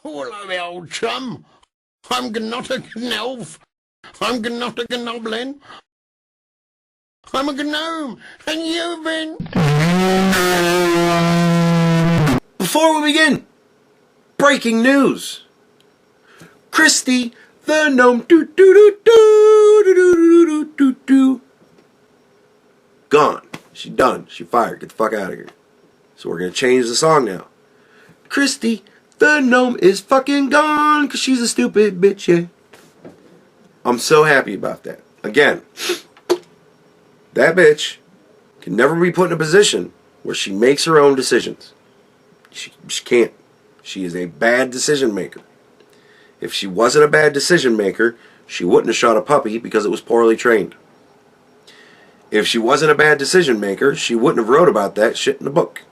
Hello, me old chum. I'm not a gnelf. I'm not a gnoblin. I'm a gnome, and you've been... Before we begin, breaking news. Christy, the gnome, gone. She's done. She fired. Get the fuck out of here. So we're going to change the song now. Christy, the gnome is fucking gone because she's a stupid bitch, yeah. I'm so happy about that. Again, that bitch can never be put in a position where she makes her own decisions. She can't. She is a bad decision maker. If she wasn't a bad decision maker, she wouldn't have shot a puppy because it was poorly trained. If she wasn't a bad decision maker, she wouldn't have wrote about that shit in a book.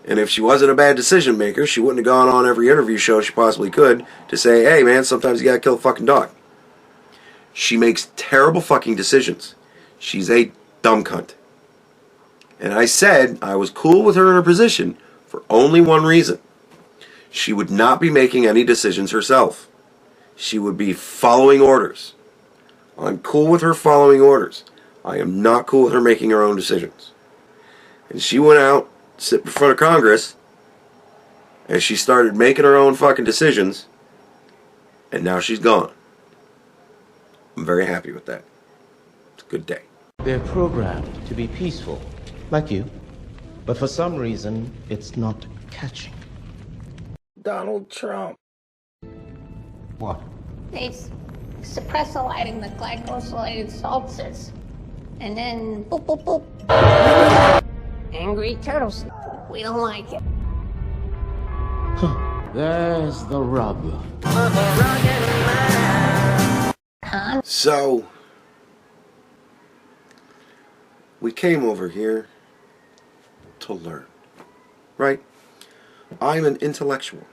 And if she wasn't a bad decision maker, she wouldn't have gone on every interview show she possibly could to say, hey man, sometimes you gotta kill a fucking dog. She makes terrible fucking decisions. She's a dumb cunt. And I said I was cool with her in her position for only one reason. She would not be making any decisions herself. She would be following orders. I'm cool with her following orders. I am not cool with her making her own decisions. And she went out, sit in front of Congress, and she started making her own fucking decisions, and now she's gone. I'm very happy with that. It's a good day. They're programmed to be peaceful, like you. But for some reason, it's not catching. Donald Trump. What? They suppress the lighting, the glycosylated salts, and then boop, boop, boop. Angry turtles. We don't like it. There's the rub. So, we came over here to learn, right? I'm an intellectual.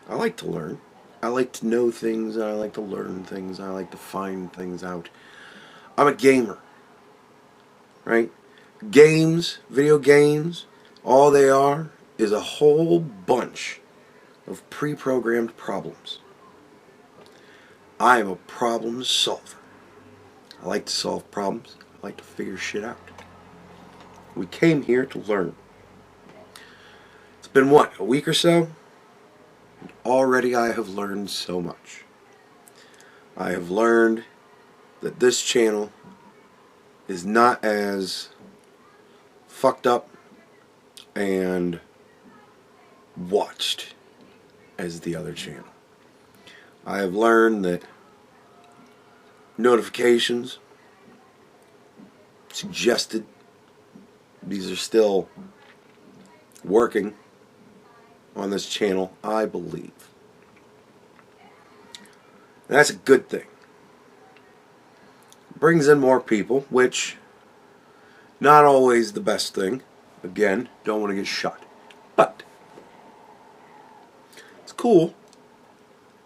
I like to learn. I like to know things. I like to learn things. I like to find things out. I'm a gamer, right? Games, video games, all they are is a whole bunch of pre-programmed problems. I am a problem solver. I like to solve problems. I like to figure shit out. We came here to learn. It's been what, a week or so? Already I have learned so much. I have learned that this channel is not as fucked up and watched as the other channel. I have learned that notifications suggested, these are still working on this channel, I believe. And that's a good thing. Brings in more people, which not always the best thing. Again, don't want to get shot. But it's cool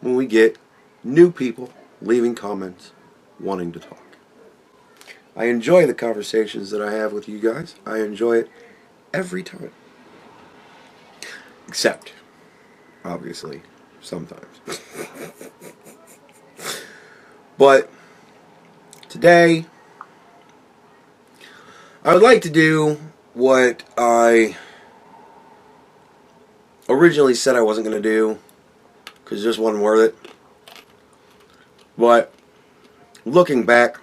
when we get new people leaving comments wanting to talk. I enjoy the conversations that I have with you guys. I enjoy it every time. Except, obviously, sometimes. But today, I would like to do what I originally said I wasn't going to do, because it just wasn't worth it. But looking back,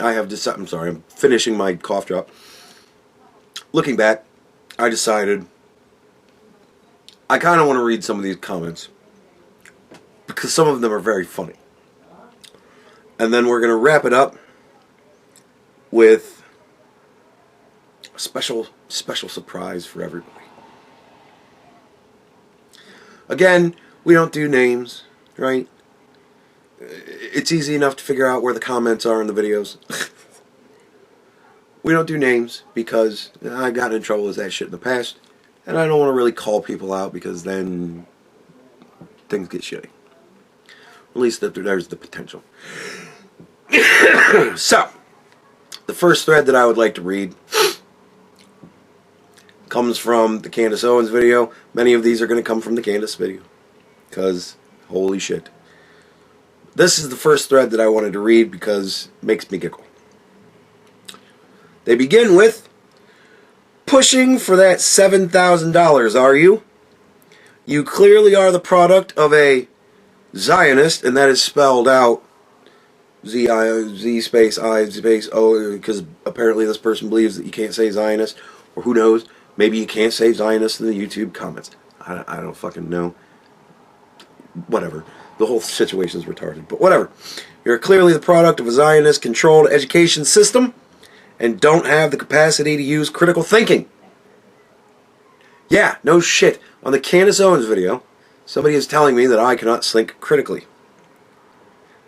I have decided, I'm sorry, I'm finishing my cough drop. Looking back, I decided I kind of want to read some of these comments because some of them are very funny. And then we're going to wrap it up with a special surprise for everybody. Again, we don't do names, right? It's easy enough to figure out where the comments are in the videos. We don't do names because I got in trouble with that shit in the past. And I don't want to really call people out because then things get shitty. At least there's the potential. So, the first thread that I would like to read comes from the Candace Owens video. Many of these are going to come from the Candace video. Because, holy shit. This is the first thread that I wanted to read because it makes me giggle. They begin with, pushing for that $7,000, are you? You clearly are the product of a Zionist, and that is spelled out Z space I space O, because apparently this person believes that you can't say Zionist, or who knows, maybe you can't say Zionist in the YouTube comments. I don't fucking know. Whatever. The whole situation is retarded, but whatever. You're clearly the product of a Zionist-controlled education system and don't have the capacity to use critical thinking. Yeah, no shit. On the Candace Owens video, somebody is telling me that I cannot think critically.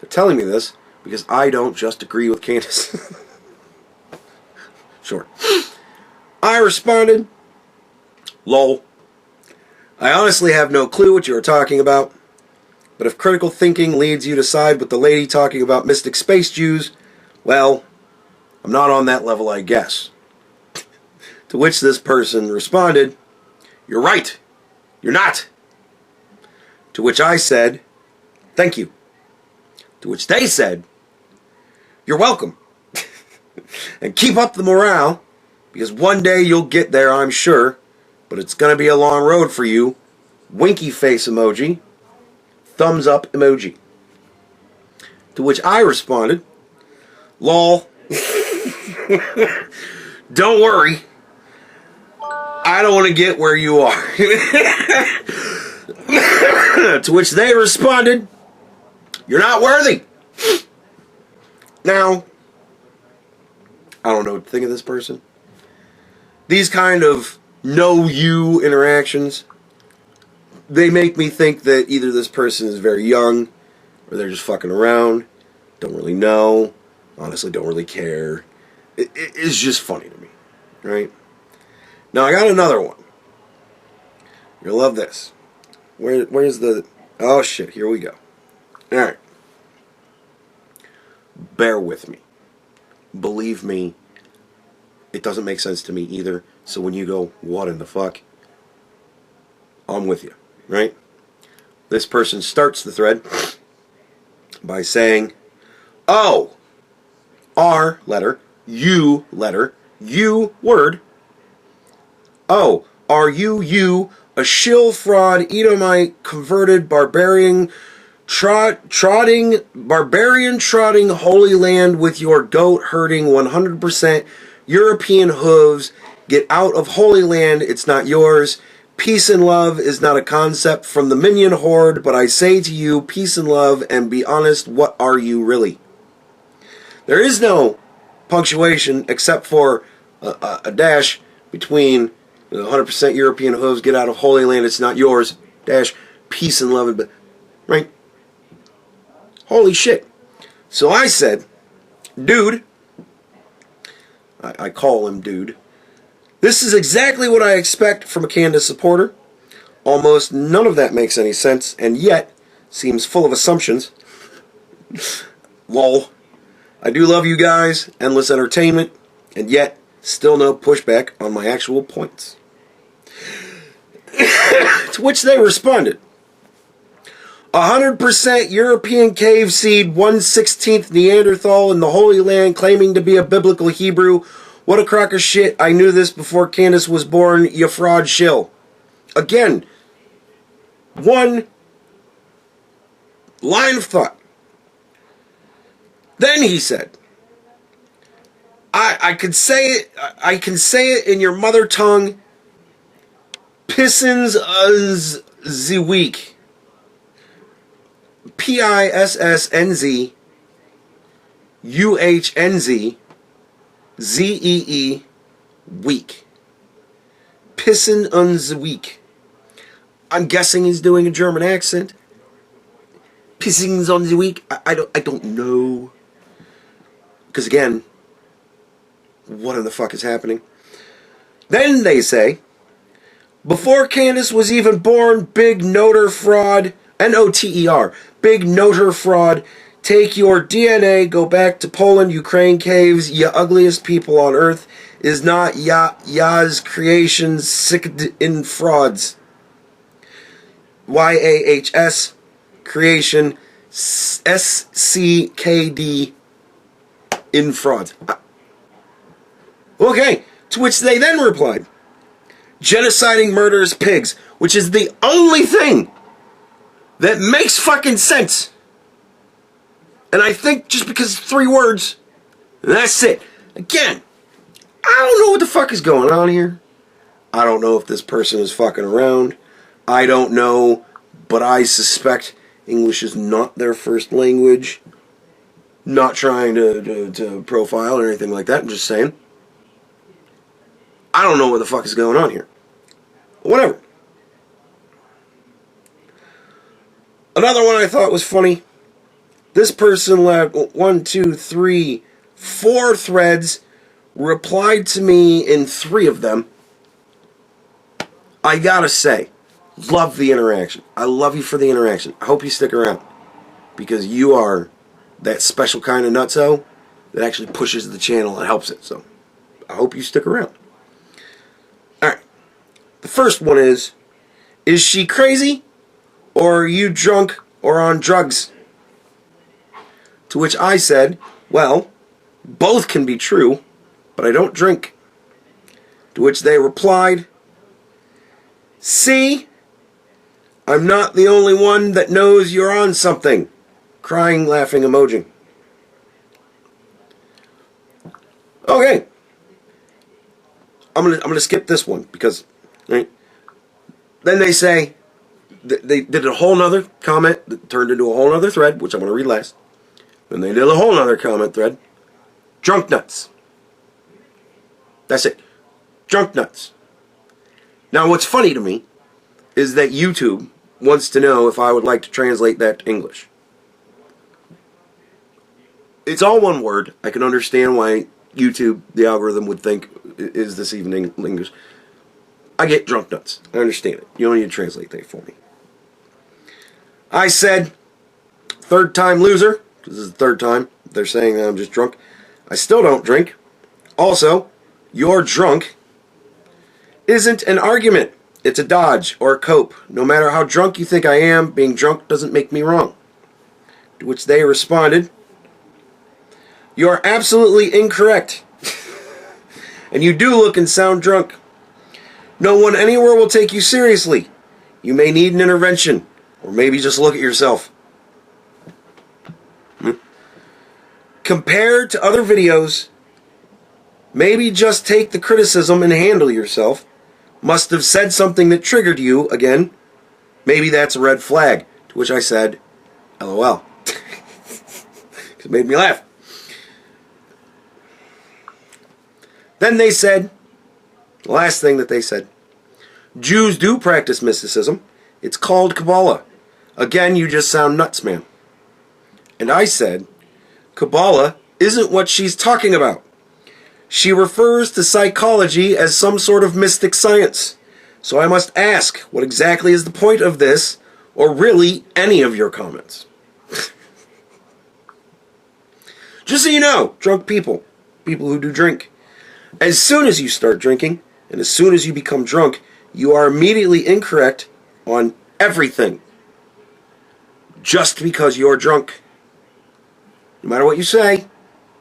They're telling me this because I don't just agree with Candace. Sure. I responded, lol. I honestly have no clue what you are talking about, but if critical thinking leads you to side with the lady talking about mystic space Jews, well, I'm not on that level, I guess. To which this person responded, you're right. You're not. To which I said, thank you. To which they said, you're welcome. And keep up the morale, because one day you'll get there, I'm sure, but it's going to be a long road for you. Winky face emoji. Thumbs up emoji. To which I responded, lol. Don't worry. I don't want to get where you are. To which they responded, you're not worthy. Now, I don't know what to think of this person. These kind of know you interactions, they make me think that either this person is very young or they're just fucking around, don't really know, honestly don't really care. It's just funny to me, right? Now I got another one. You'll love this. Where's the... Oh shit, here we go. Alright. Bear with me. Believe me, it doesn't make sense to me either. So when you go, what in the fuck? I'm with you, right? This person starts the thread by saying, oh, R letter, U letter, U word. Oh, are you, a shill fraud, Edomite, converted, barbarian trotting Holy Land with your goat herding 100% European hooves. Get out of Holy Land, it's not yours. Peace and love is not a concept from the minion horde, but I say to you, peace and love, and be honest, what are you really? There is no punctuation except for a dash between 100% European hooves, get out of Holy Land, it's not yours, dash, peace and love, right? Holy shit. So I said, dude, I call him dude, this is exactly what I expect from a Candace supporter. Almost none of that makes any sense, and yet seems full of assumptions. Lol. I do love you guys, endless entertainment, and yet still no pushback on my actual points. To which they responded, 100% European cave seed, 1/16th Neanderthal in the Holy Land claiming to be a biblical Hebrew. What a crock of shit. I knew this before Candace was born, you fraud shill. Again, one line of thought. Then he said, I can say it in your mother tongue, pissins the week. PISSNZ UHNZ ZEE week. Pissin' uns week. I'm guessing he's doing a German accent. Pissings on the week. I don't know. Because again, what in the fuck is happening? Then they say, before Candace was even born, big noter fraud, Noter, big noter fraud, take your DNA, go back to Poland, Ukraine caves, you ugliest people on earth, is not Yah's creation sicked in frauds. YAHS creation SCKD in frauds. Okay, to which they then replied, genociding murderous pigs, which is the only thing that makes fucking sense. And I think just because it's 3 words, that's it. Again, I don't know what the fuck is going on here. I don't know if this person is fucking around. I don't know, but I suspect English is not their first language. Not trying to profile or anything like that. I'm just saying. I don't know what the fuck is going on here. Whatever. Another one I thought was funny. This person left 1, 2, 3, 4 threads, replied to me in 3 of them. I gotta say, love the interaction. I love you for the interaction. I hope you stick around, because you are that special kind of nutso that actually pushes the channel and helps it. So I hope you stick around. Alright. The first one is she crazy, or are you drunk or on drugs? To which I said, well, both can be true, but I don't drink. To which they replied, see, I'm not the only one that knows you're on something. Crying, laughing emoji. Okay. I'm gonna skip this one because, right? Then they say, they did a whole nother comment that turned into a whole nother thread, which I'm gonna read last. Then they did a whole nother comment thread. Drunk nuts. That's it. Drunk nuts. Now what's funny to me is that YouTube wants to know if I would like to translate that to English. It's all one word. I can understand why YouTube, the algorithm, would think, is this even English? I get drunk nuts. I understand it. You don't need to translate that for me. I said, 3rd time loser. This is the 3rd time they're saying that I'm just drunk. I still don't drink. Also, you're drunk isn't an argument. It's a dodge or a cope. No matter how drunk you think I am, being drunk doesn't make me wrong. To which they responded, you are absolutely incorrect. And you do look and sound drunk. No one anywhere will take you seriously. You may need an intervention. Or maybe just look at yourself. Compared to other videos, maybe just take the criticism and handle yourself. Must have said something that triggered you again. Maybe that's a red flag. To which I said, LOL. It made me laugh. Then they said, the last thing that they said, Jews do practice mysticism. It's called Kabbalah. Again, you just sound nuts, man. And I said, Kabbalah isn't what she's talking about. She refers to psychology as some sort of mystic science. So I must ask, what exactly is the point of this, or really any of your comments? Just so you know, drunk people who do drink, as soon as you start drinking, and as soon as you become drunk, you are immediately incorrect on everything. Just because you're drunk. No matter what you say,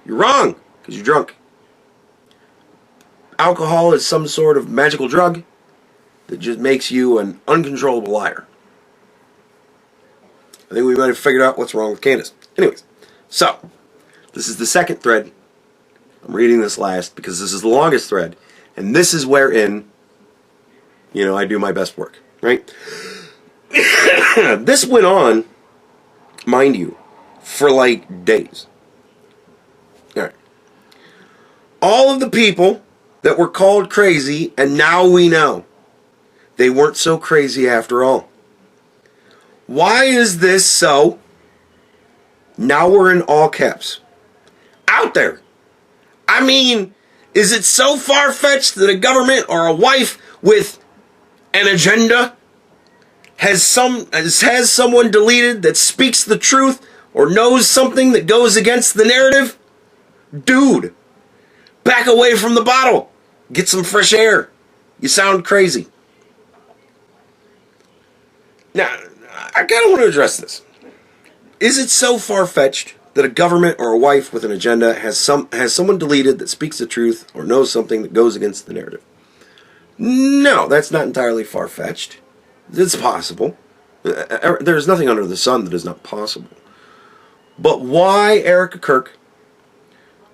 you're wrong, because you're drunk. Alcohol is some sort of magical drug that just makes you an uncontrollable liar. I think we might have figured out what's wrong with Candace. Anyways, so, this is the 2nd thread. I'm reading this last because this is the longest thread. And this is wherein, I do my best work, right? This went on, mind you, for like days. Alright. All of the people that were called crazy, and now we know they weren't so crazy after all. Why is this so? Now we're in all caps. Out there. I mean, is it so far-fetched that a government or a wife with an agenda has someone deleted that speaks the truth or knows something that goes against the narrative? Dude, Back away from the bottle. Get some fresh air. You sound crazy. Now, I kind of want to address this. Is it so far-fetched that a government or a wife with an agenda has someone deleted that speaks the truth or knows something that goes against the narrative? No, that's not entirely far-fetched. It's possible. There's nothing under the sun that is not possible. But why Erica Kirk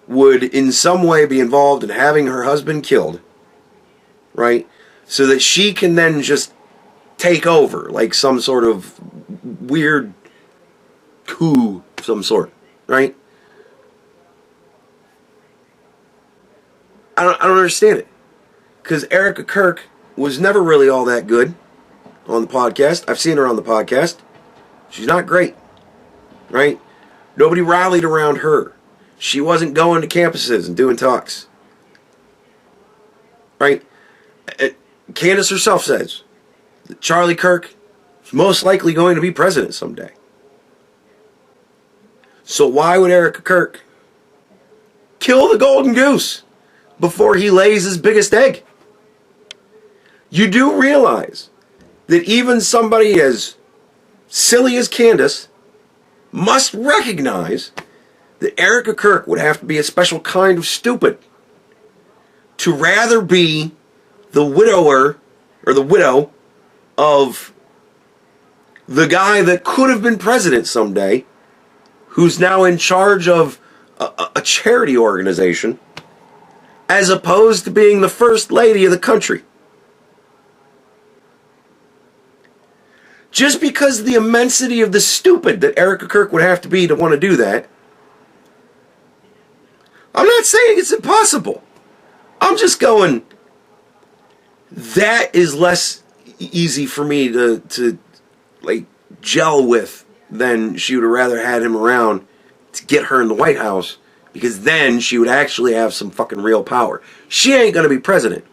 would in some way be involved in having her husband killed, right, so that she can then just take over like some sort of weird coup of some sort, right? I don't understand it. Because Erica Kirk was never really all that good on the podcast. I've seen her on the podcast. She's not great, right? Nobody rallied around her. She wasn't going to campuses and doing talks, right? Candace herself says that Charlie Kirk is most likely going to be president someday. So why would Erica Kirk kill the golden goose before he lays his biggest egg? You do realize that even somebody as silly as Candace must recognize that Erica Kirk would have to be a special kind of stupid to rather be the widower or the widow of the guy that could have been president someday, who's now in charge of a charity organization, as opposed to being the first lady of the country. Just because of the immensity of the stupid that Erica Kirk would have to be to want to do that, I'm not saying it's impossible. I'm just going, that is less easy for me to like gel with than she would have rather had him around to get her in the White House, because then she would actually have some fucking real power. She ain't going to be president.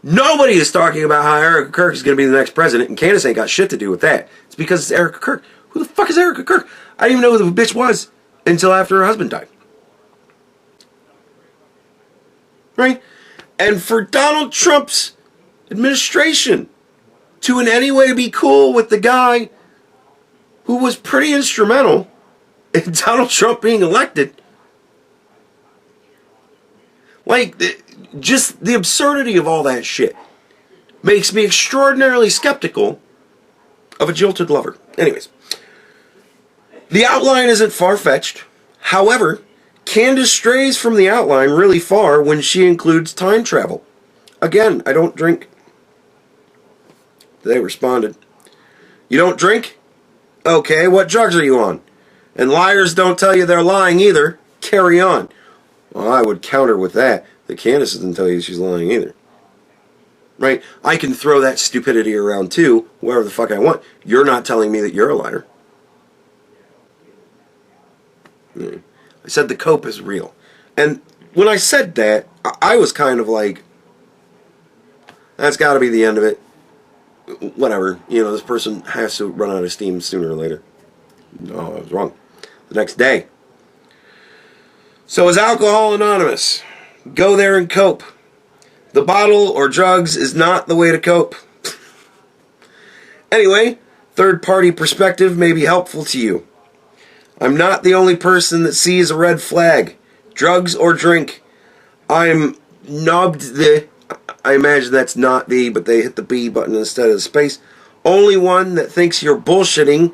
Nobody is talking about how Erica Kirk is going to be the next president, and Candace ain't got shit to do with that. It's because it's Erica Kirk. Who the fuck is Erica Kirk? I didn't even know who the bitch was until after her husband died. Right? And for Donald Trump's administration to in any way be cool with the guy who was pretty instrumental in Donald Trump being elected, like, just the absurdity of all that shit makes me extraordinarily skeptical of a jilted lover. Anyways, the outline isn't far-fetched. However, Candace strays from the outline really far when she includes time travel. Again, I don't drink. They responded, "You don't drink? Okay, what drugs are you on? And liars don't tell you they're lying either. Carry on." Well, I would counter with that Candace doesn't tell you she's lying either. Right? I can throw that stupidity around too, wherever the fuck I want. You're not telling me that you're a liar. I said the cope is real. And when I said that, I was kind of like, that's got to be the end of it. Whatever. You know, this person has to run out of steam sooner or later. No, I was wrong. The next day. So is Alcohol Anonymous. Go there and cope. The bottle or drugs is not the way to cope. Anyway, third-party perspective may be helpful to you. I'm not the only person that sees a red flag. Drugs or drink. I'm knobbed the... I imagine that's not the, but they hit the B button instead of the space. Only one that thinks you're bullshitting.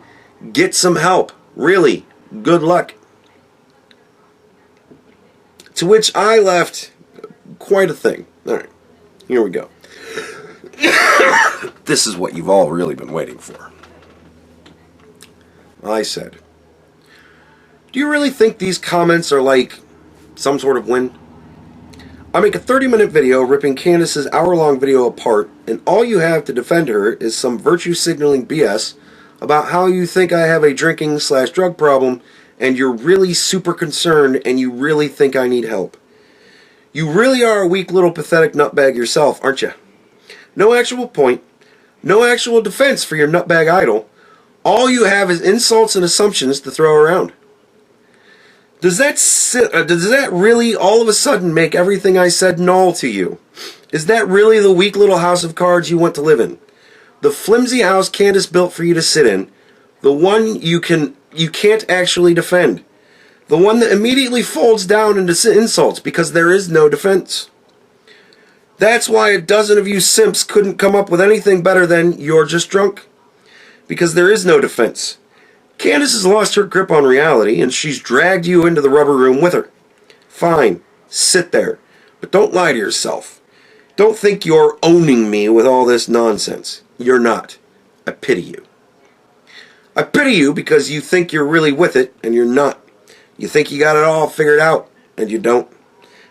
Get some help. Really. Good luck. To which I left quite a thing. Alright, here we go. This is what you've all really been waiting for. I said, do you really think these comments are like some sort of win? I make a 30-minute video ripping Candace's hour-long video apart, and all you have to defend her is some virtue-signaling BS about how you think I have a drinking/drug problem, and you're really super concerned, and you really think I need help. You really are a weak little pathetic nutbag yourself, aren't you? No actual point, no actual defense for your nutbag idol. All you have is insults and assumptions to throw around. Does that really all of a sudden make everything I said null to you? Is that really the weak little house of cards you want to live in? The flimsy house Candace built for you to sit in, the one you can't actually defend, the one that immediately folds down into insults because there is no defense. That's why a dozen of you simps couldn't come up with anything better than "you're just drunk," because there is no defense. Candace has lost her grip on reality, and she's dragged you into the rubber room with her. Fine, sit there, but don't lie to yourself. Don't think you're owning me with all this nonsense. You're not. I pity you. I pity you because you think you're really with it, and you're not. You think you got it all figured out, and you don't.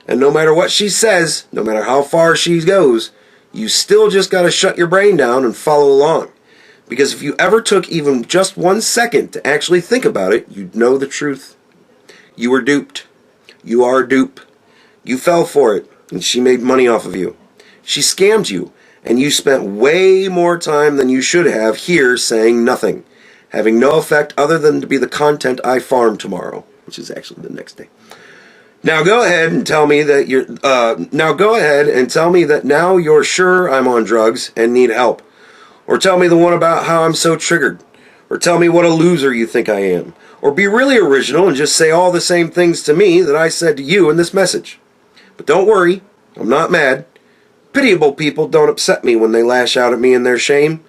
And no matter what she says, no matter how far she goes, you still just got to shut your brain down and follow along. Because if you ever took even just 1 second to actually think about it, you'd know the truth. You were duped. You are a dupe. You fell for it, and she made money off of you. She scammed you, and you spent way more time than you should have here saying nothing, having no effect other than to be the content I farm tomorrow, which is actually the next day. Now go ahead and tell me that now you're sure I'm on drugs and need help. Or tell me the one about how I'm so triggered. Or tell me what a loser you think I am. Or be really original and just say all the same things to me that I said to you in this message. But don't worry, I'm not mad. Pitiable people don't upset me when they lash out at me in their shame.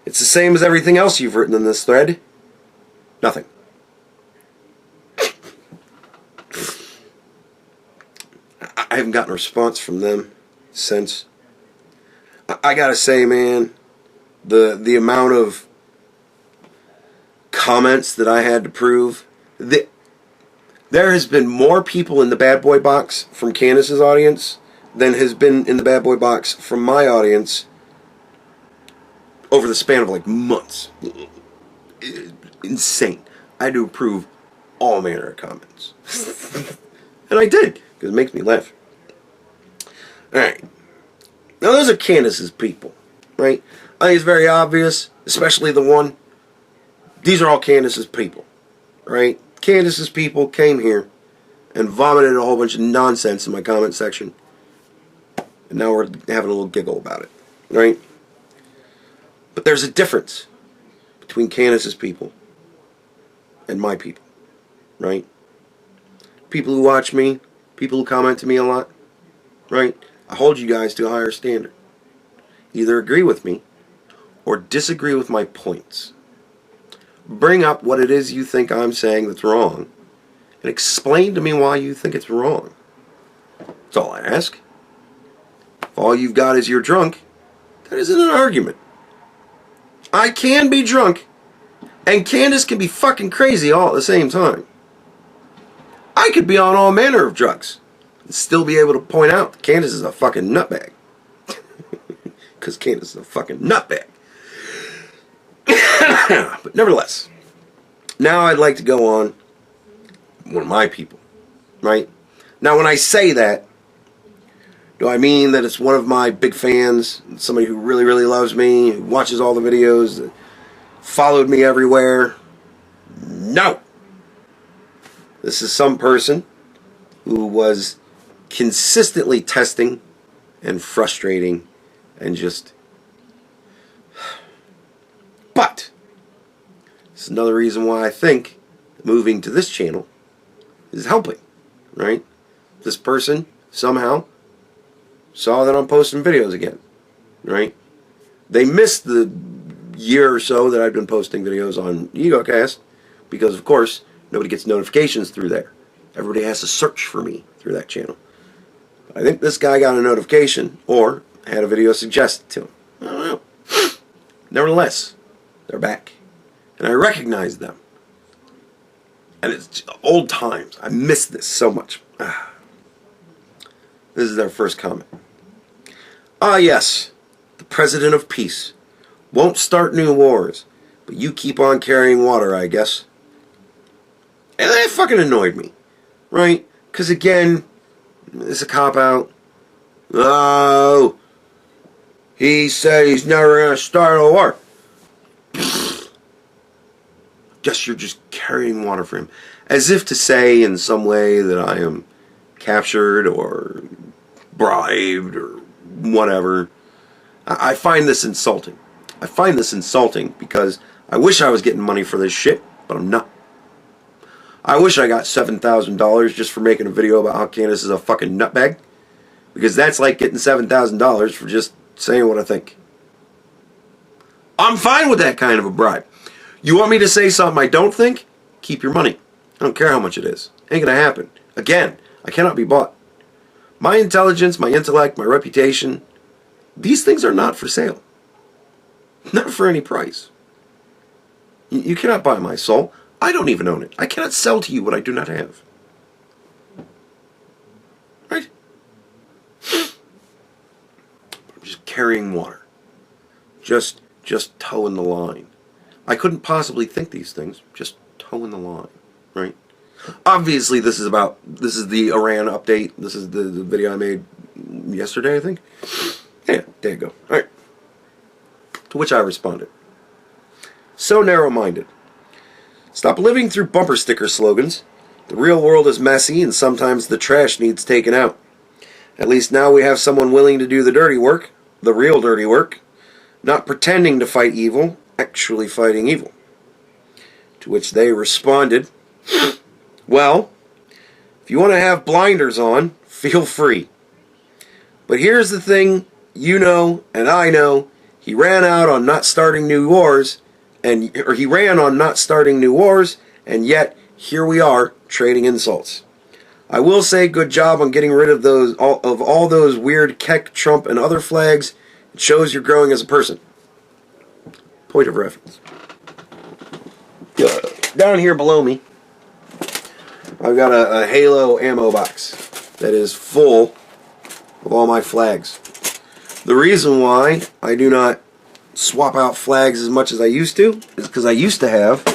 It's the same as everything else you've written in this thread. Nothing. I haven't gotten a response from them since. I gotta say, man, the amount of comments that I had to prove, there has been more people in the Bad Boy box from Candace's audience than has been in the Bad Boy box from my audience over the span of like months. Insane. I had to approve all manner of comments. And I did, because it makes me laugh. Alright. Now those are Candace's people, right? I think it's very obvious, especially the one. These are all Candace's people, right? Candace's people came here and vomited a whole bunch of nonsense in my comment section. And now we're having a little giggle about it, right? But there's a difference between Candace's people and my people, right? People who watch me, people who comment to me a lot, right? I hold you guys to a higher standard. Either agree with me or disagree with my points. Bring up what it is you think I'm saying that's wrong and explain to me why you think it's wrong. That's all I ask. If all you've got is you're drunk, that isn't an argument. I can be drunk and Candace can be fucking crazy all at the same time. I could be on all manner of drugs and still be able to point out that Candace is a fucking nutbag. Because Candace is a fucking nutbag. But nevertheless, now I'd like to go on one of my people, right? Now when I say that, do I mean that it's one of my big fans, somebody who really, really loves me, who watches all the videos, that followed me everywhere? No! This is some person who was consistently testing and frustrating and just... But this is another reason why I think moving to this channel is helping, right? This person somehow saw that I'm posting videos again, right? They missed the year or so that I've been posting videos on EgoCast because, of course, nobody gets notifications through there. Everybody has to search for me through that channel. But I think this guy got a notification or had a video suggested to him. I don't know. Nevertheless, they're back. And I recognize them. And it's old times. I miss this so much. This is their first comment. Ah, yes. The President of Peace. Won't start new wars. But you keep on carrying water, I guess. And that fucking annoyed me. Right? Because again, it's a cop-out. Oh, he said he's never going to start a war. Just you're just carrying water for him. As if to say in some way that I am captured or bribed or whatever. I find this insulting. I find this insulting because I wish I was getting money for this shit, but I'm not. I wish I got $7,000 just for making a video about how Candace is a fucking nutbag. Because that's like getting $7,000 for just saying what I think. I'm fine with that kind of a bribe. You want me to say something I don't think? Keep your money. I don't care how much it is. Ain't gonna happen. Again, I cannot be bought. My intelligence, my intellect, my reputation, these things are not for sale. Not for any price. You cannot buy my soul. I don't even own it. I cannot sell to you what I do not have. Right? I'm just carrying water. Just toeing the line. I couldn't possibly think these things. Just toeing the line. Right? Obviously, this is the Iran update. This is the video I made yesterday, I think. Yeah, there you go. Alright. To which I responded. So narrow-minded. Stop living through bumper sticker slogans. The real world is messy and sometimes the trash needs taken out. At least now we have someone willing to do the dirty work. The real dirty work. Not pretending to fight evil, actually fighting evil. To which they responded, well, if you want to have blinders on, feel free. But here's the thing, you know, and I know, he ran on not starting new wars, and yet here we are trading insults. I will say good job on getting rid of all those weird Keck, Trump, and other flags. It shows you're growing as a person. Point of reference. Down here below me, I've got a Halo ammo box that is full of all my flags. The reason why I do not swap out flags as much as I used to is because I used to have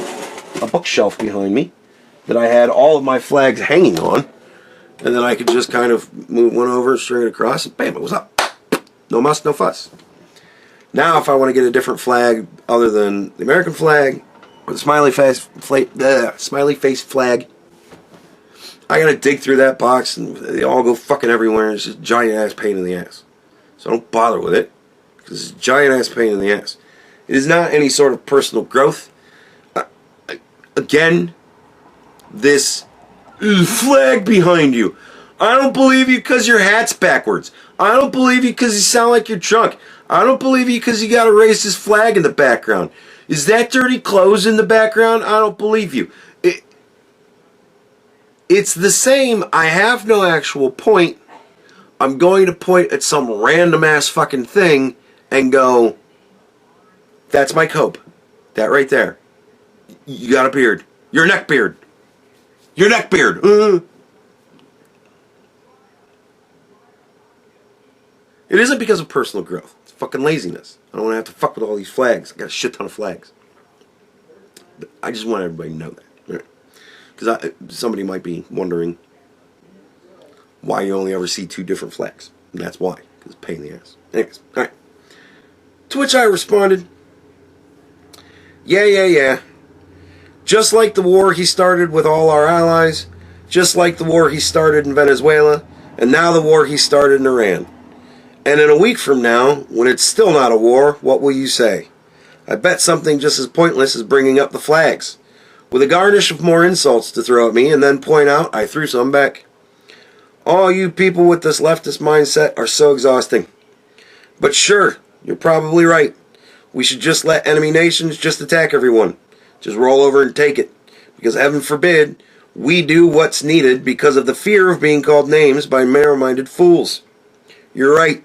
a bookshelf behind me that I had all of my flags hanging on, and then I could just kind of move one over, string it across, and bam, it was up. No muss, no fuss. Now if I want to get a different flag other than the American flag or the smiley face flag, I gotta dig through that box and they all go fucking everywhere, and it's just a giant ass pain in the ass. So don't bother with it, because it's a giant ass pain in the ass. It is not any sort of personal growth. Again, this flag behind you. I don't believe you because your hat's backwards. I don't believe you because you sound like you're drunk. I don't believe you because you got a racist flag in the background. Is that dirty clothes in the background? I don't believe you. It's the same. I have no actual point. I'm going to point at some random ass fucking thing and go, that's my cope. That right there. You got a beard. Your neck beard. Your neck beard. It isn't because of personal growth. It's fucking laziness. I don't want to have to fuck with all these flags. I got a shit ton of flags. But I just want everybody to know that. Because somebody might be wondering why you only ever see 2 different flags. And that's why. Because it's a pain in the ass. Anyways, alright. To which I responded, yeah. Just like the war he started with all our allies, just like the war he started in Venezuela, and now the war he started in Iran. And in a week from now, when it's still not a war, what will you say? I bet something just as pointless as bringing up the flags, with a garnish of more insults to throw at me, and then point out I threw some back. All you people with this leftist mindset are so exhausting. But sure, you're probably right. We should just let enemy nations just attack everyone. Just roll over and take it. Because heaven forbid, we do what's needed because of the fear of being called names by narrow-minded fools. You're right.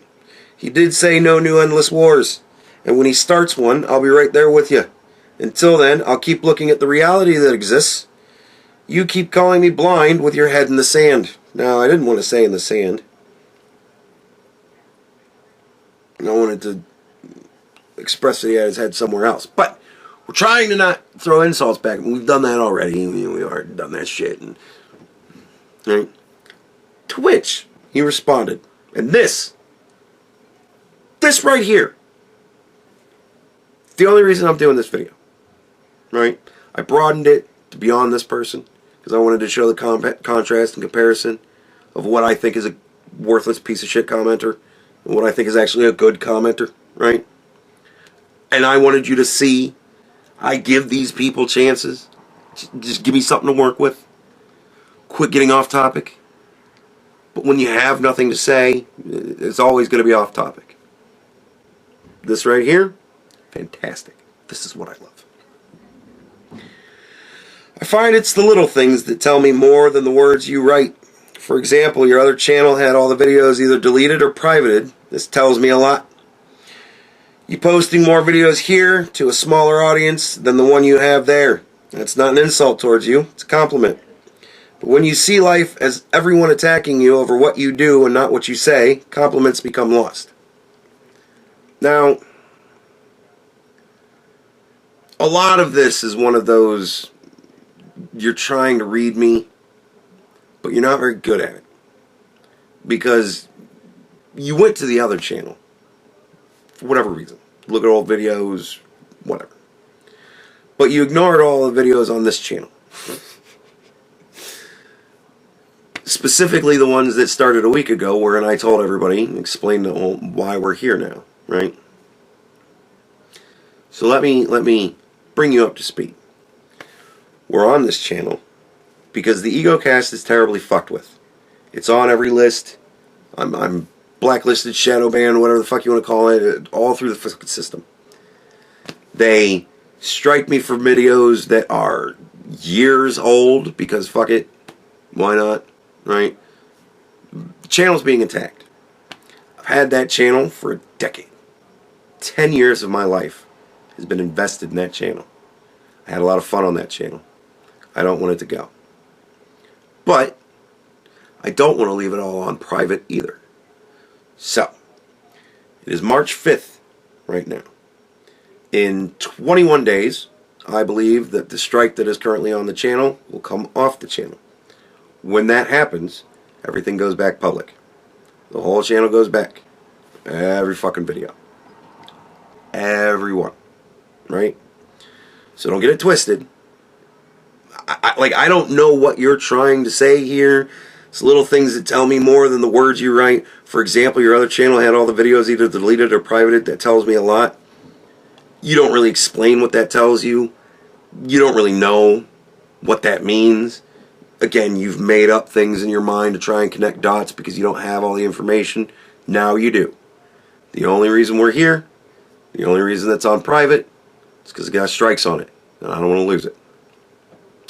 He did say no new endless wars. And when he starts one, I'll be right there with you. Until then, I'll keep looking at the reality that exists. You keep calling me blind with your head in the sand. Now, I didn't want to say in the sand. I wanted to express that he had his head somewhere else. But we're trying to not throw insults back. We've done that already. We've already done that shit. Right? To which he responded. And this right here, the only reason I'm doing this video. Right? I broadened it to beyond this person because I wanted to show the contrast and comparison of what I think is a worthless piece of shit commenter and what I think is actually a good commenter, right? And I wanted you to see I give these people chances. Just give me something to work with. Quit getting off topic. But when you have nothing to say, it's always going to be off topic. This right here, fantastic. This is what I love. I find it's the little things that tell me more than the words you write. For example, your other channel had all the videos either deleted or privated. This tells me a lot. You posting more videos here to a smaller audience than the one you have there. That's not an insult towards you, it's a compliment. But when you see life as everyone attacking you over what you do and not what you say, compliments become lost. Now, a lot of this is one of those, you're trying to read me, but you're not very good at it. Because you went to the other channel, for whatever reason. Look at old videos, whatever. But you ignored all the videos on this channel. Specifically the ones that started a week ago, wherein I told everybody, explained why we're here now, right? So let me bring you up to speed. We're on this channel because the EgoCast is terribly fucked with. It's on every list. I'm blacklisted, shadow banned, whatever the fuck you want to call it, all through the fucking system. They strike me for videos that are years old because fuck it, why not, right? The channel's being attacked. I've had that channel for a decade. 10 years of my life has been invested in that channel. I had a lot of fun on that channel. I don't want it to go. But I don't want to leave it all on private either. So, it is March 5th right now. In 21 days, I believe that the strike that is currently on the channel will come off the channel. When that happens, everything goes back public. The whole channel goes back. Every fucking video. Every one. Right? So don't get it twisted. I don't know what you're trying to say here. It's little things that tell me more than the words you write. For example, your other channel had all the videos either deleted or privated. That tells me a lot. You don't really explain what that tells you. You don't really know what that means. Again, you've made up things in your mind to try and connect dots because you don't have all the information. Now you do. The only reason we're here, the only reason that's on private, is because it got strikes on it. And I don't want to lose it.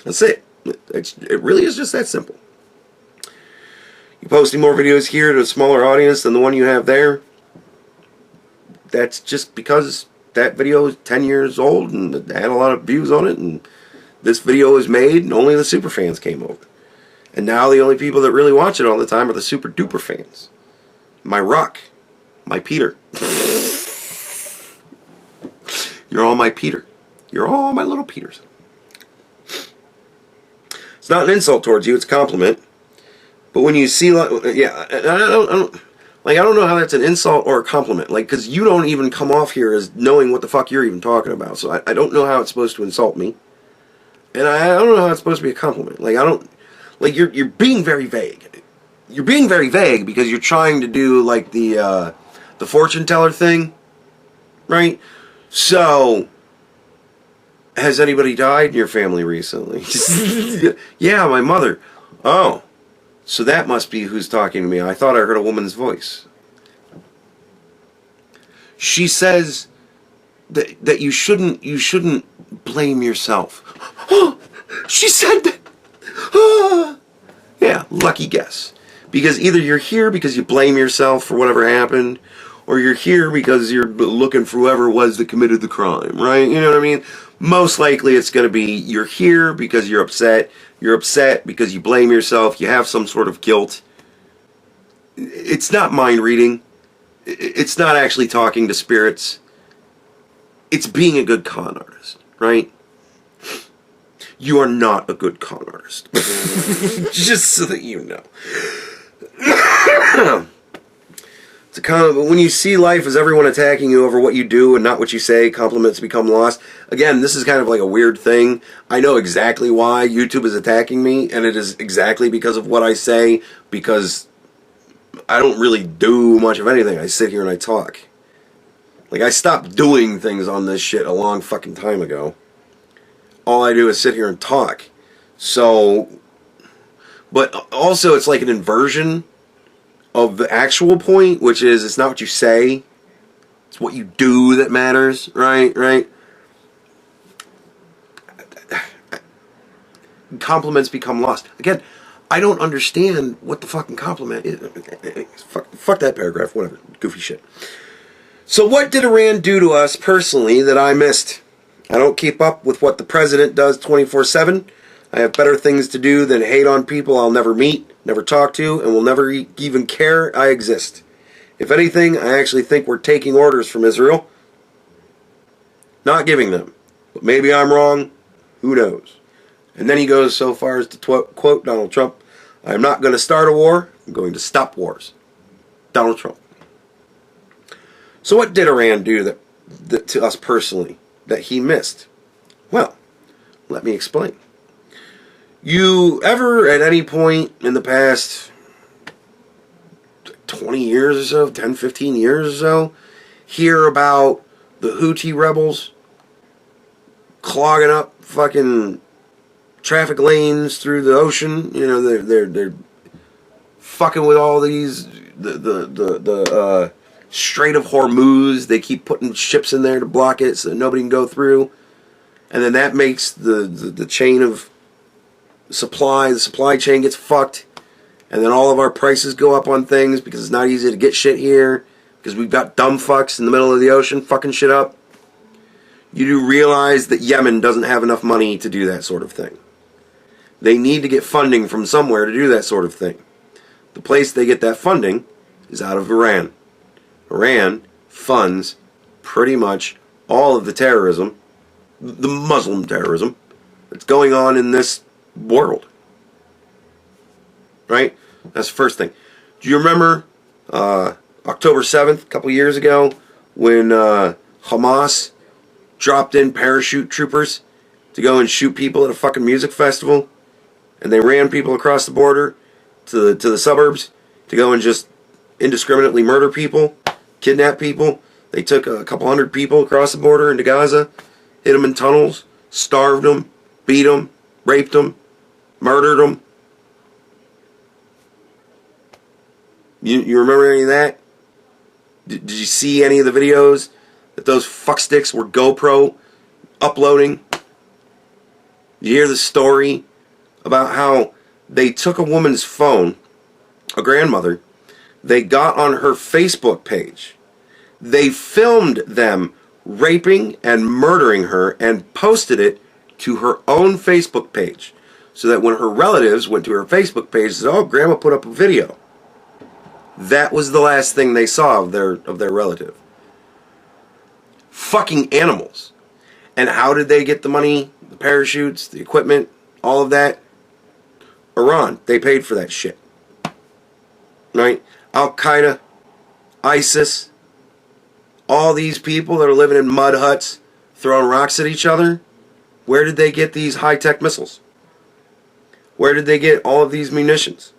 That's it. It really is just that simple. You're posting more videos here to a smaller audience than the one you have there. That's just because that video is 10 years old and it had a lot of views on it, and this video was made and only the super fans came over. And now the only people that really watch it all the time are the super duper fans. My Rock. My Peter. You're all my Peter. You're all my little Peters. It's not an insult towards you, it's a compliment. But when you see, yeah, I don't know how that's an insult or a compliment. Like, because you don't even come off here as knowing what the fuck you're even talking about. So I don't know how it's supposed to insult me. And I don't know how it's supposed to be a compliment. Like, you're being very vague. You're being very vague because you're trying to do, like, the fortune teller thing. Right? So, has anybody died in your family recently? Yeah, my mother. Oh. So that must be who's talking to me. I thought I heard a woman's voice. She says that you shouldn't blame yourself. Oh, she said that. Oh. Yeah, lucky guess. Because either you're here because you blame yourself for whatever happened, or you're here because you're looking for whoever it was that committed the crime, right? You know what I mean? Most likely it's going to be you're here because you're upset. You're upset because you blame yourself. You have some sort of guilt. It's not mind reading. It's not actually talking to spirits. It's being a good con artist, right? You are not a good con artist. Just so that you know. It's a kind of, when you see life as everyone attacking you over what you do and not what you say, compliments become lost. Again, this is kind of like a weird thing. I know exactly why YouTube is attacking me, and it is exactly because of what I say, because I don't really do much of anything. I sit here and I talk. Like, I stopped doing things on this shit a long fucking time ago. All I do is sit here and talk. So, but also it's like an inversion of the actual point, which is it's not what you say, it's what you do that matters, right? Compliments become lost. Again, I don't understand what the fucking compliment is. Fuck that paragraph, whatever, goofy shit. So what did Iran do to us personally that I missed? I don't keep up with what the president does 24/7. I have better things to do than hate on people I'll never meet, never talk to, and will never even care I exist. If anything, I actually think we're taking orders from Israel, not giving them. But maybe I'm wrong. Who knows? And then he goes so far as to quote Donald Trump, "I am not going to start a war. I'm going to stop wars." Donald Trump. So what did Iran do that to us personally that he missed? Well, let me explain. You ever at any point in the past 20 years or so, 10, 15 years or so, hear about the Houthi rebels clogging up fucking traffic lanes through the ocean? You know, they're fucking with all these the Strait of Hormuz. They keep putting ships in there to block it so that nobody can go through, and then that makes the chain of supply, the supply chain gets fucked, and then all of our prices go up on things because it's not easy to get shit here because we've got dumb fucks in the middle of the ocean fucking shit up. You do realize that Yemen doesn't have enough money to do that sort of thing. They need to get funding from somewhere to do that sort of thing. The place they get that funding is out of Iran. Iran funds pretty much all of the terrorism, the Muslim terrorism, that's going on in this world. Right? That's the first thing. Do you remember October 7th, a couple years ago, when Hamas dropped in parachute troopers to go and shoot people at a fucking music festival? And they ran people across the border to the suburbs to go and just indiscriminately murder people, kidnap people. They took a couple hundred people across the border into Gaza, hid them in tunnels, starved them, beat them, raped them, murdered them. You remember any of that? Did you see any of the videos that those fucksticks were GoPro uploading? You hear the story about how they took a woman's phone, a grandmother, they got on her Facebook page. They filmed them raping and murdering her and posted it to her own Facebook page so that when her relatives went to her Facebook page, they said, "Oh, Grandma put up a video." That was the last thing they saw of their relative. Fucking animals. And how did they get the money, the parachutes, the equipment, all of that? Iran. They paid for that shit. Right? Al-Qaeda, ISIS, all these people that are living in mud huts, throwing rocks at each other. Where did they get these high-tech missiles? Where did they get all of these munitions?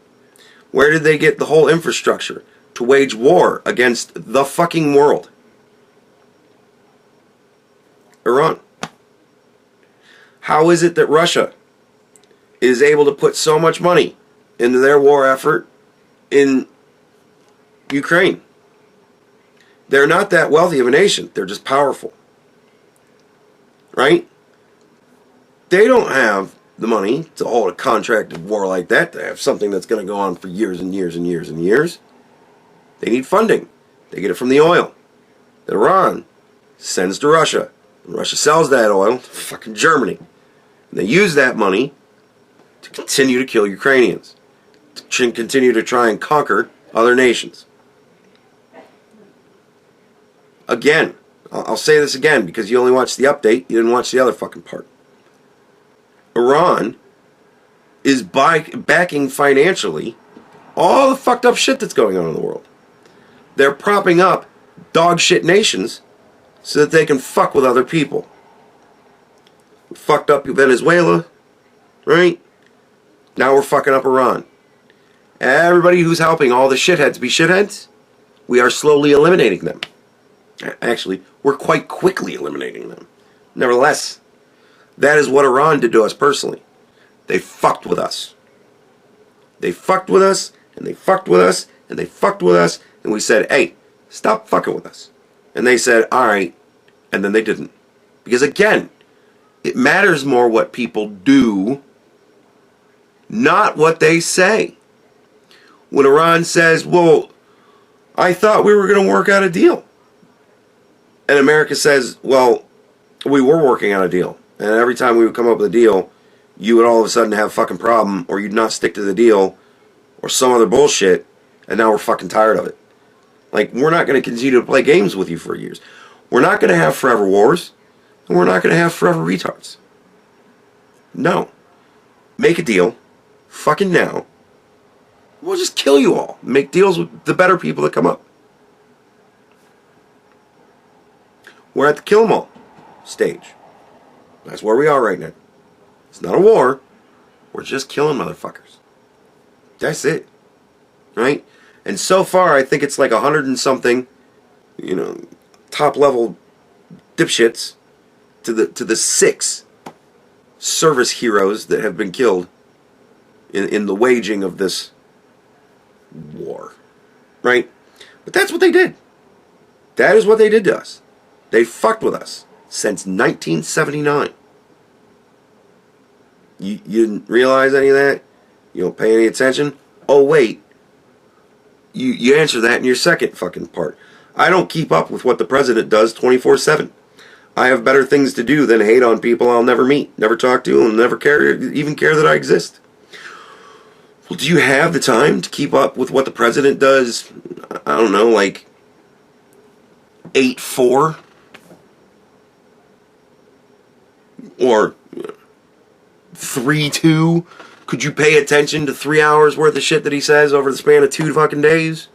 Where did they get the whole infrastructure to wage war against the fucking world? Iran. How is it that Russia is able to put so much money into their war effort in Ukraine? They're not that wealthy of a nation. They're just powerful. Right? They don't have the money to hold a contracted war like that, to have something that's going to go on for years and years and years and years. They need funding. They get it from the oil that Iran sends to Russia. And Russia sells that oil to fucking Germany. And they use that money to continue to kill Ukrainians, to continue to try and conquer other nations. Again, I'll say this again because you only watched the update, you didn't watch the other fucking part. Iran is backing financially all the fucked up shit that's going on in the world. They're propping up dog shit nations so that they can fuck with other people. We fucked up Venezuela, right? Now we're fucking up Iran. Everybody who's helping all the shitheads be shitheads, we are slowly eliminating them. Actually, we're quite quickly eliminating them. Nevertheless, that is what Iran did to us personally. They fucked with us. They fucked with us, and they fucked with us, and they fucked with us, and we said, hey, stop fucking with us. And they said, alright, and then they didn't. Because again, it matters more what people do, not what they say. When Iran says, well, I thought we were going to work out a deal. And America says, well, we were working out a deal. And every time we would come up with a deal, you would all of a sudden have a fucking problem, or you'd not stick to the deal, or some other bullshit, and now we're fucking tired of it. Like, we're not going to continue to play games with you for years. We're not going to have forever wars, and we're not going to have forever retards. No. Make a deal, fucking now. We'll just kill you all. Make deals with the better people that come up. We're at the kill 'em all stage. That's where we are right now. It's not a war. We're just killing motherfuckers. That's it. Right? And so far, I think it's like 100 and something, top level dipshits to the 6 service heroes that have been killed in the waging of this war. Right? But that's what they did. That is what they did to us. They fucked with us since 1979. You didn't realize any of that? You don't pay any attention? Oh, wait. You answer that in your second fucking part. I don't keep up with what the president does 24/7. I have better things to do than hate on people I'll never meet, never talk to, and never even care that I exist. Well, do you have the time to keep up with what the president does, I don't know, like 8-4? Or 3-2? Could you pay attention to 3 hours worth of shit that he says over the span of 2 fucking days?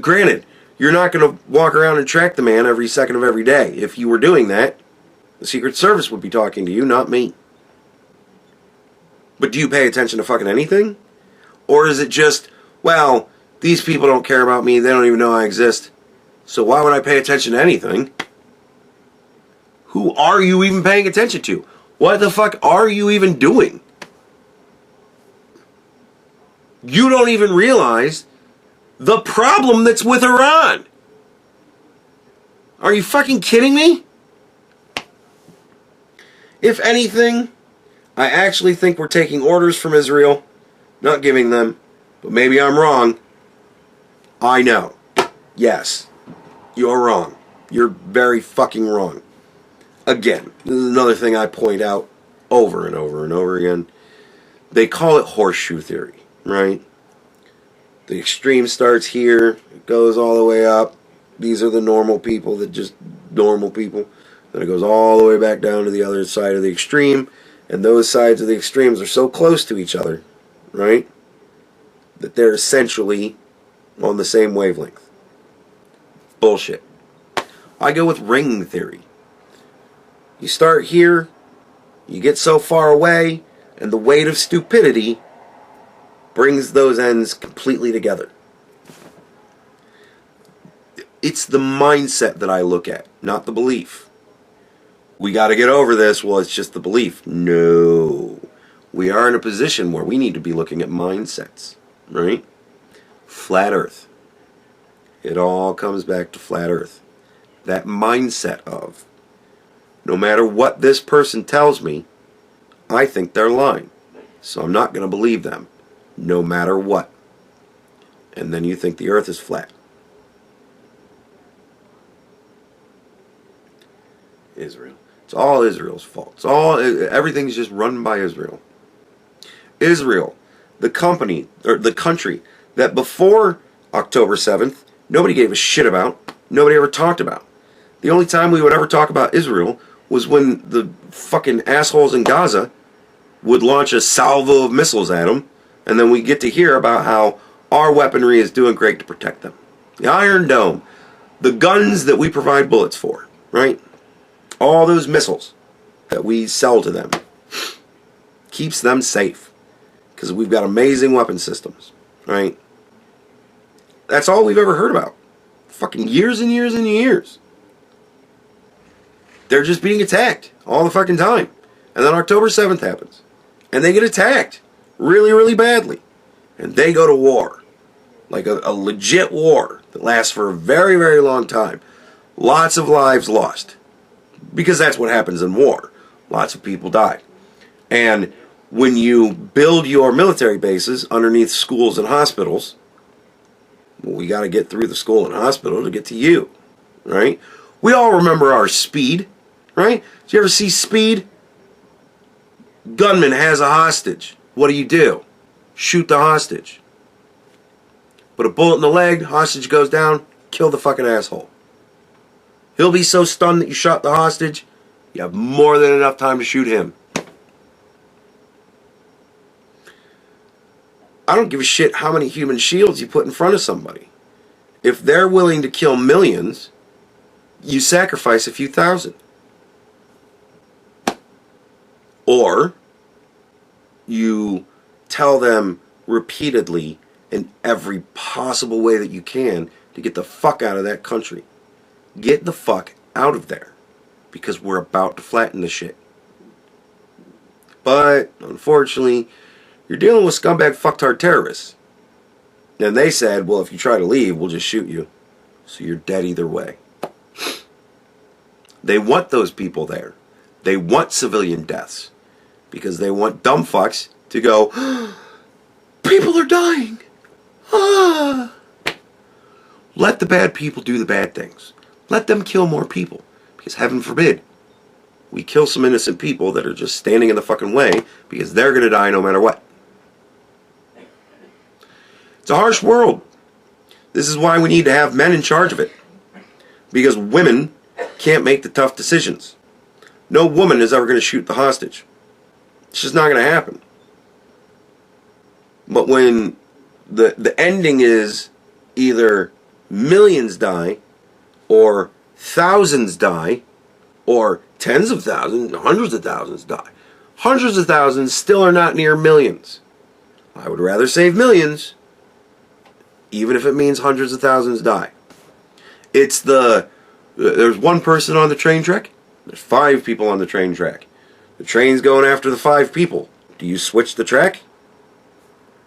Granted, you're not going to walk around and track the man every second of every day. If you were doing that, the Secret Service would be talking to you, not me. But do you pay attention to fucking anything? Or is it just, well, these people don't care about me, they don't even know I exist, so why would I pay attention to anything? Who are you even paying attention to? What the fuck are you even doing? You don't even realize the problem that's with Iran. Are you fucking kidding me? If anything, I actually think we're taking orders from Israel, not giving them, but maybe I'm wrong. I know. Yes, you're wrong. You're very fucking wrong. Again, this is another thing I point out over and over and over again. They call it horseshoe theory, right? The extreme starts here, it goes all the way up. These are the normal people, that just normal people. Then it goes all the way back down to the other side of the extreme. And those sides of the extremes are so close to each other, right, that they're essentially on the same wavelength. Bullshit. I go with ring theory. You start here, you get so far away, and the weight of stupidity brings those ends completely together. It's the mindset that I look at, not the belief. We got to get over this. Well, it's just the belief. No. We are in a position where we need to be looking at mindsets, right? Flat Earth. It all comes back to flat Earth. That mindset of, no matter what this person tells me, I think they're lying. So I'm not going to believe them, no matter what. And then you think the earth is flat. Israel. It's all Israel's fault. Everything's just run by Israel. Israel, the company, or the country, that before October 7th, nobody gave a shit about, nobody ever talked about. The only time we would ever talk about Israel was when the fucking assholes in Gaza would launch a salvo of missiles at them, and then we get to hear about how, our weaponry is doing great to protect them. The Iron Dome, the guns that we provide bullets for, right? All those missiles that we sell to them keeps them safe because we've got amazing weapon systems, right? That's all we've ever heard about. Fucking years and years and years. They're just being attacked all the fucking time. And then October 7th happens. And they get attacked really, really badly. And they go to war. Like a legit war that lasts for a very, very long time. Lots of lives lost. Because that's what happens in war. Lots of people die. And when you build your military bases underneath schools and hospitals, well, we got to get through the school and hospital to get to you, right? We all remember our Speed, right? Did you ever see Speed? Gunman has a hostage. What do? Shoot the hostage. Put a bullet in the leg, hostage goes down, kill the fucking asshole. He'll be so stunned that you shot the hostage, you have more than enough time to shoot him. I don't give a shit how many human shields you put in front of somebody. If they're willing to kill millions, you sacrifice a few thousand. Or you tell them repeatedly in every possible way that you can to get the fuck out of that country. Get the fuck out of there. Because we're about to flatten the shit. But, unfortunately, you're dealing with scumbag fucktard terrorists. And they said, well, if you try to leave, we'll just shoot you. So you're dead either way. They want those people there. They want civilian deaths. Because they want dumb fucks to go, people are dying. Ah. Let the bad people do the bad things. Let them kill more people. Because heaven forbid, we kill some innocent people that are just standing in the fucking way because they're going to die no matter what. It's a harsh world. This is why we need to have men in charge of it. Because women can't make the tough decisions. No woman is ever going to shoot the hostage. It's just not going to happen. But when the ending is either millions die, or thousands die, or tens of thousands, hundreds of thousands die. Hundreds of thousands still are not near millions. I would rather save millions, even if it means hundreds of thousands die. It's there's one person on the train track, there's 5 people on the train track. The train's going after the 5 people. Do you switch the track?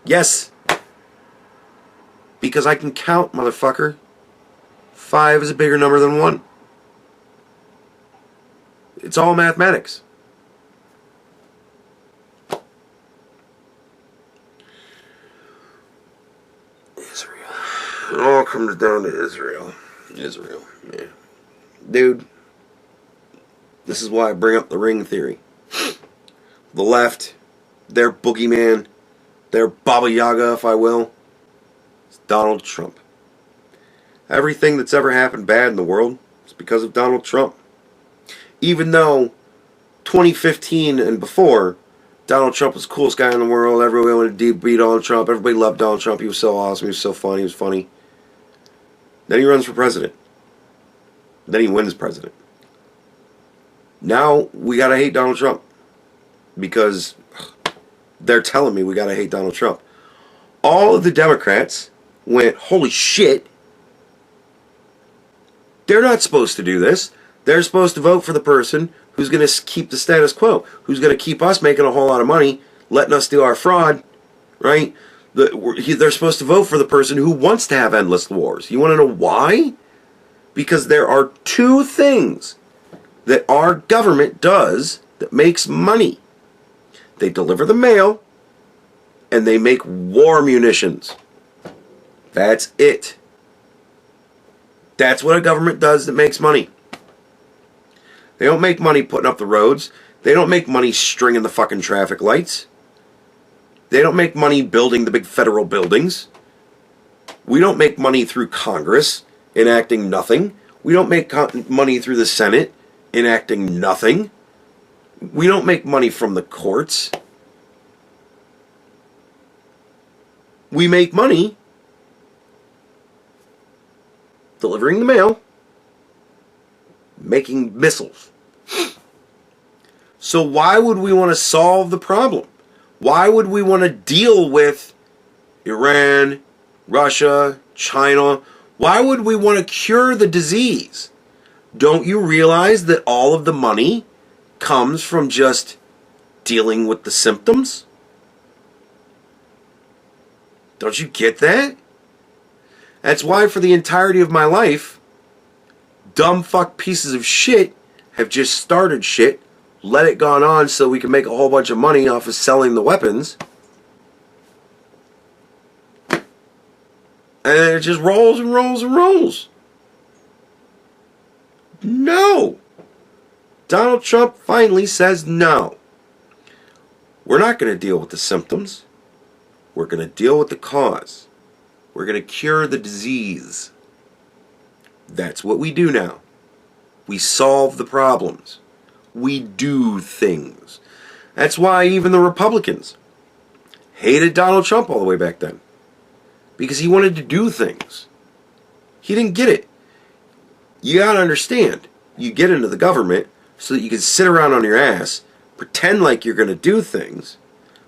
Yes. Because I can count, motherfucker. 5 is a bigger number than 1. It's all mathematics. Israel. It all comes down to Israel. Israel, yeah. Dude, this is why I bring up the ring theory. The left, their boogeyman, their Baba Yaga, if I will, is Donald Trump. Everything that's ever happened bad in the world is because of Donald Trump. Even though 2015 and before, Donald Trump was the coolest guy in the world, everybody wanted to beat Donald Trump, everybody loved Donald Trump, he was so awesome, he was so fun, he was funny. Then he runs for president. Then he wins president. Now we gotta hate Donald Trump. Because they're telling me we gotta hate Donald Trump. All of the Democrats went, holy shit. They're not supposed to do this. They're supposed to vote for the person who's going to keep the status quo. Who's going to keep us making a whole lot of money, letting us do our fraud, right? They're supposed to vote for the person who wants to have endless wars. You want to know why? Because there are 2 things that our government does that makes money. They deliver the mail, and they make war munitions. That's it. That's what a government does that makes money. They don't make money putting up the roads. They don't make money stringing the fucking traffic lights. They don't make money building the big federal buildings. We don't make money through Congress enacting nothing. We don't make money through the Senate enacting nothing. We don't make money from the courts. We make money delivering the mail, making missiles. So why would we want to solve the problem? Why would we want to deal with Iran, Russia, China? Why would we want to cure the disease? Don't you realize that all of the money comes from just dealing with the symptoms? Don't you get that? That's why for the entirety of my life, dumb fuck pieces of shit have just started shit, let it gone on so we can make a whole bunch of money off of selling the weapons. And it just rolls and rolls and rolls. No. Donald Trump finally says no. We're not going to deal with the symptoms. We're going to deal with the cause. We're going to cure the disease. That's what we do now. We solve the problems. We do things. That's why even the Republicans hated Donald Trump all the way back then. Because he wanted to do things. He didn't get it. You got to understand, you get into the government so that you can sit around on your ass, pretend like you're going to do things,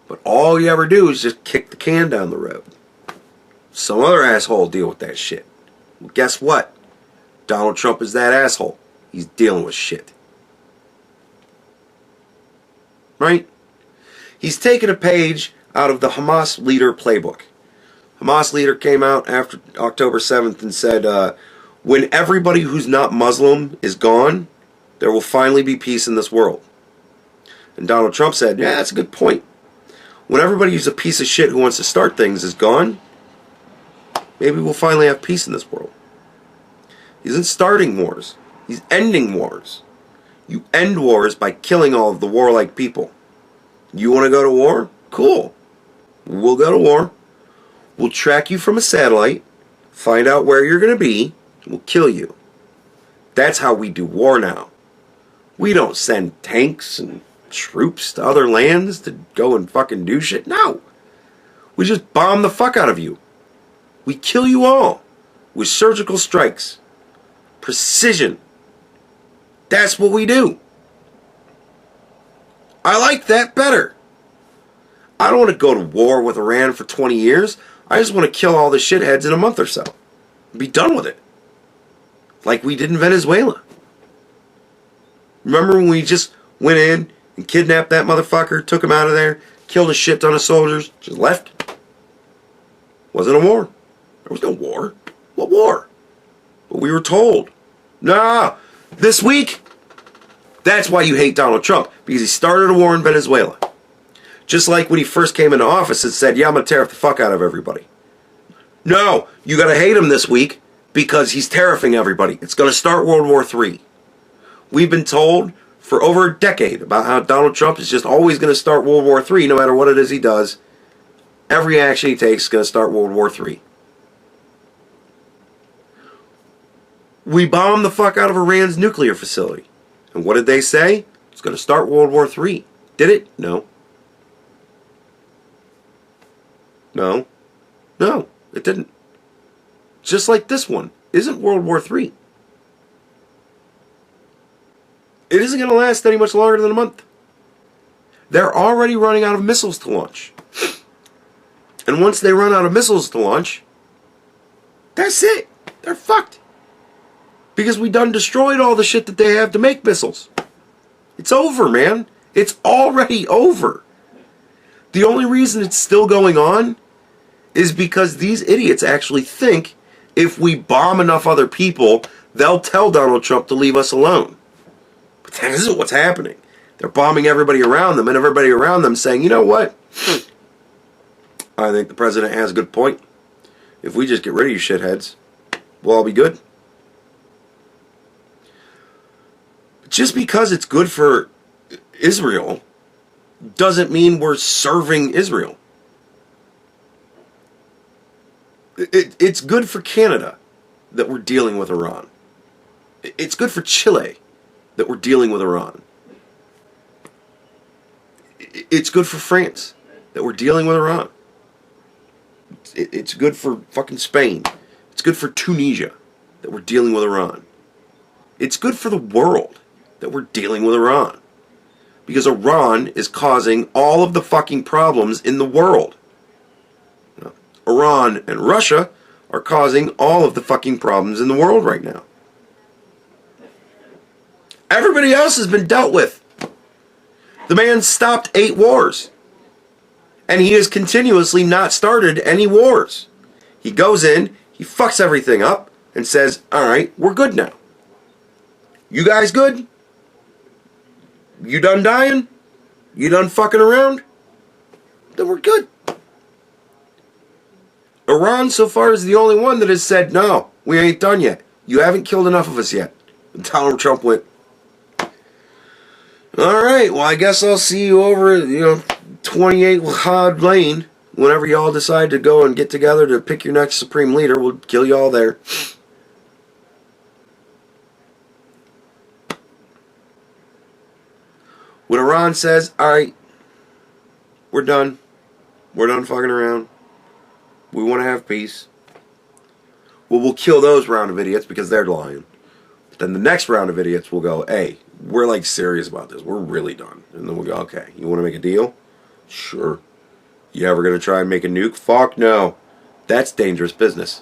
but all you ever do is just kick the can down the road. Some other asshole will deal with that shit. Well, guess what? Donald Trump is that asshole. He's dealing with shit. Right? He's taken a page out of the Hamas leader playbook. Hamas leader came out after October 7th and said, when everybody who's not Muslim is gone, there will finally be peace in this world. And Donald Trump said, yeah, that's a good point. When everybody who's a piece of shit who wants to start things is gone, maybe we'll finally have peace in this world. He isn't starting wars. He's ending wars. You end wars by killing all of the warlike people. You want to go to war? Cool. We'll go to war. We'll track you from a satellite, find out where you're going to be, and we'll kill you. That's how we do war now. We don't send tanks and troops to other lands to go and fucking do shit. No. We just bomb the fuck out of you. We kill you all with surgical strikes. Precision. That's what we do. I like that better. I don't want to go to war with Iran for 20 years. I just want to kill all the shitheads in a month or so. Be done with it. Like we did in Venezuela. Remember when we just went in and kidnapped that motherfucker, took him out of there, killed a shit ton of soldiers, just left? Wasn't a war. There was no war. What war? But we were told. Nah, this week, that's why you hate Donald Trump. Because he started a war in Venezuela. Just like when he first came into office and said, yeah, I'm going to tariff the fuck out of everybody. No, you got to hate him this week because he's tariffing everybody. It's going to start World War III. We've been told for over a decade about how Donald Trump is just always going to start World War III no matter what it is he does. Every action he takes is going to start World War III. We bombed the fuck out of Iran's nuclear facility. And what did they say? It's going to start World War III. Did it? No. No. No, it didn't. Just like this one isn't World War III. It isn't going to last any much longer than a month. They're already running out of missiles to launch. And once they run out of missiles to launch, that's it. They're fucked. Because we done destroyed all the shit that they have to make missiles. It's over, man. It's already over. The only reason it's still going on is because these idiots actually think if we bomb enough other people, they'll tell Donald Trump to leave us alone. But that isn't what's happening. They're bombing everybody around them, and everybody around them saying, you know what? I think the president has a good point. If we just get rid of you shitheads, we'll all be good. Just because it's good for Israel doesn't mean we're serving Israel. It's good for Canada that we're dealing with Iran. It's good for Chile that we're dealing with Iran. It's good for France that we're dealing with Iran. It's good for fucking Spain. It's good for Tunisia. that we're dealing with Iran. It's good for the world that we're dealing with Iran. Because Iran is causing all of the fucking problems in the world. Iran and Russia are causing all of the fucking problems in the world right now. Everybody else has been dealt with. The man stopped 8 wars. And he has continuously not started any wars. He goes in, he fucks everything up, and says, alright, we're good now. You guys good? You done dying? You done fucking around? Then we're good. Iran so far is the only one that has said, no, we ain't done yet. You haven't killed enough of us yet. And Donald Trump went, alright, well I guess I'll see you over at, 28 Hod Lane. Whenever y'all decide to go and get together to pick your next supreme leader, we'll kill y'all there. When Iran says, alright, we're done. We're done fucking around. We want to have peace. Well, we'll kill those round of idiots because they're lying. But then the next round of idiots will go, hey, we're like serious about this. We're really done. And then we'll go, okay, you want to make a deal? Sure. You ever going to try and make a nuke? Fuck no. That's dangerous business.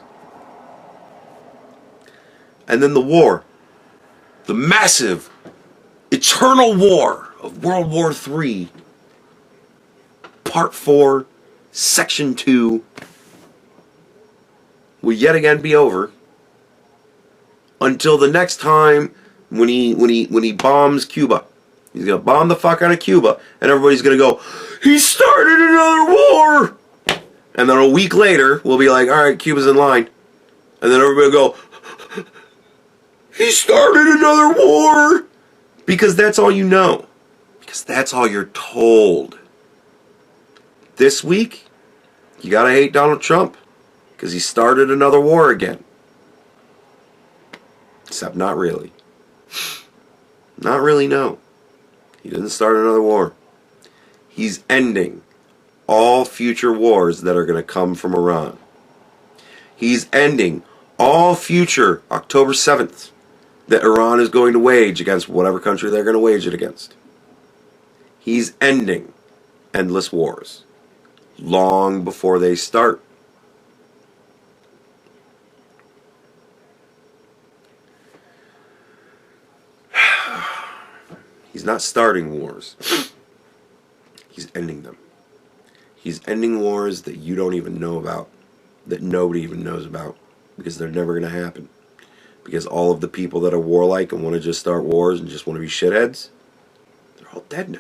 And then the war. The massive, eternal war of World War III. Part 4, Section 2. Will yet again be over. Until the next time when he bombs Cuba. He's going to bomb the fuck out of Cuba. And everybody's going to go, he started another war! And then a week later, we'll be like, alright, Cuba's in line. And then everybody will go, he started another war! Because that's all you know. Because that's all you're told. This week, you gotta hate Donald Trump. Because he started another war again. Except not really. Not really, no. He didn't start another war. He's ending all future wars that are going to come from Iran. He's ending all future October 7th that Iran is going to wage against whatever country they're going to wage it against. He's ending endless wars long before they start. He's not starting wars. He's ending them. He's ending wars that you don't even know about, that nobody even knows about, because they're never going to happen. Because all of the people that are warlike and want to just start wars and just want to be shitheads, they're all dead now.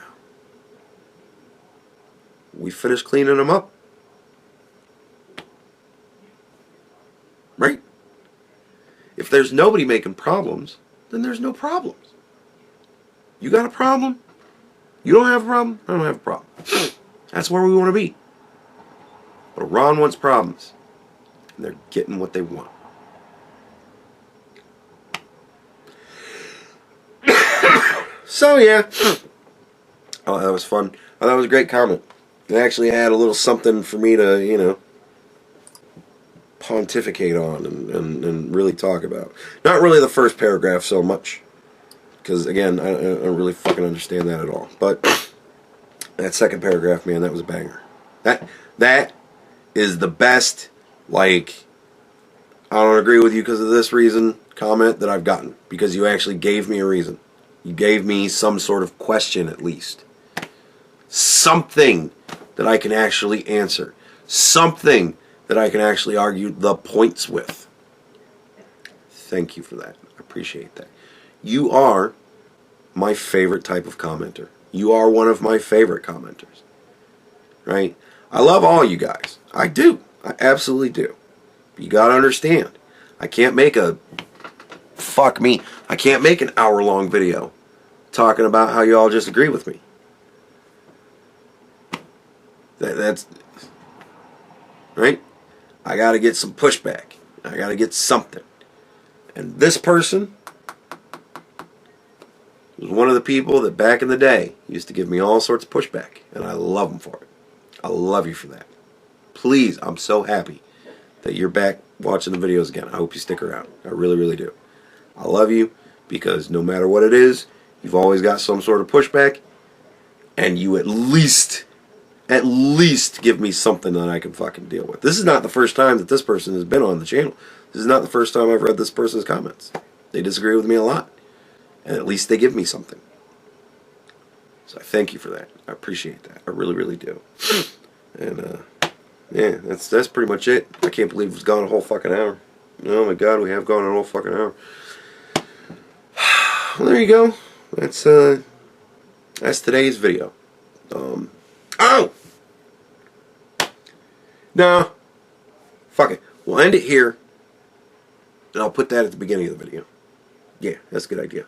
We finished cleaning them up. Right? If there's nobody making problems, then there's no problems. You got a problem? You don't have a problem? I don't have a problem. That's where we want to be. But Iran wants problems. And they're getting what they want. So, yeah. Oh, that was fun. Oh, that was a great comment. It actually had a little something for me to, pontificate on and really talk about. Not really the first paragraph so much. Because, again, I don't really fucking understand that at all. But that second paragraph, man, that was a banger. That is the best, I don't agree with you because of this reason comment that I've gotten. Because you actually gave me a reason. You gave me some sort of question, at least. Something that I can actually answer. Something that I can actually argue the points with. Thank you for that. I appreciate that. You are my favorite type of commenter. You are one of my favorite commenters. Right? I love all you guys. I do. I absolutely do. But you gotta understand. I can't make I can't make an hour-long video talking about how you all just agree with me. That's... Right? I gotta get some pushback. I gotta get something. And this person was one of the people that back in the day used to give me all sorts of pushback. And I love them for it. I love you for that. Please, I'm so happy that you're back watching the videos again. I hope you stick around. I really, really do. I love you because no matter what it is, you've always got some sort of pushback, and you at least give me something that I can fucking deal with. This is not the first time that this person has been on the channel. This is not the first time I've read this person's comments. They disagree with me a lot, and at least they give me something. So I thank you for that. I appreciate that. I really, really do. And yeah, that's pretty much it. I can't believe it's gone a whole fucking hour. Oh my god, we have gone a whole fucking hour. Well, there you go. That's today's video. Oh! No. Fuck it. We'll end it here. And I'll put that at the beginning of the video. Yeah, that's a good idea.